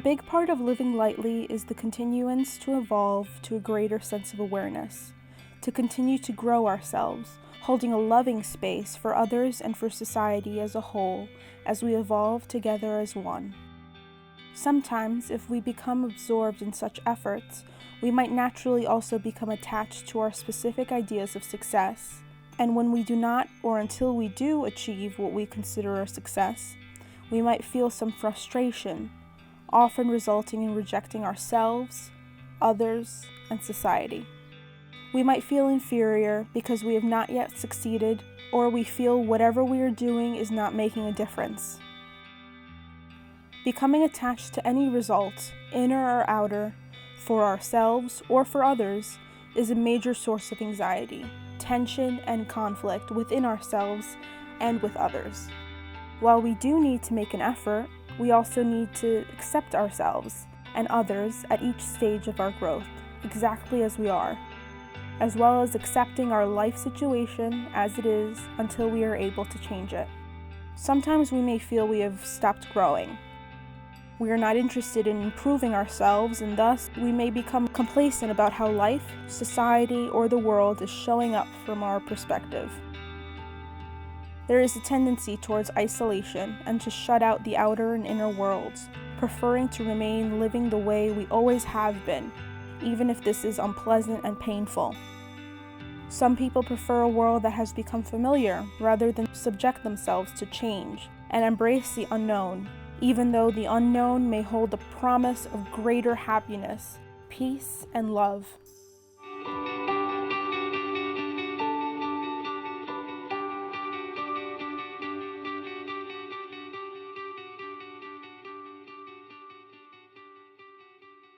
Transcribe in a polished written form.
big part of living lightly is the continuance to evolve to a greater sense of awareness, to continue to grow ourselves, holding a loving space for others and for society as a whole as we evolve together as one. Sometimes, if we become absorbed in such efforts, we might naturally also become attached to our specific ideas of success, and when we do not, or until we do achieve what we consider a success, we might feel some frustration, often resulting in rejecting ourselves, others, and society. We might feel inferior because we have not yet succeeded, or we feel whatever we are doing is not making a difference. Becoming attached to any result, inner or outer, for ourselves or for others, is a major source of anxiety, tension, and conflict within ourselves and with others. While we do need to make an effort, we also need to accept ourselves and others at each stage of our growth, exactly as we are, as well as accepting our life situation as it is until we are able to change it. Sometimes we may feel we have stopped growing. We are not interested in improving ourselves, and thus we may become complacent about how life, society, or the world is showing up from our perspective. There is a tendency towards isolation and to shut out the outer and inner worlds, preferring to remain living the way we always have been, even if this is unpleasant and painful. Some people prefer a world that has become familiar rather than subject themselves to change and embrace the unknown, even though the unknown may hold the promise of greater happiness, peace, and love.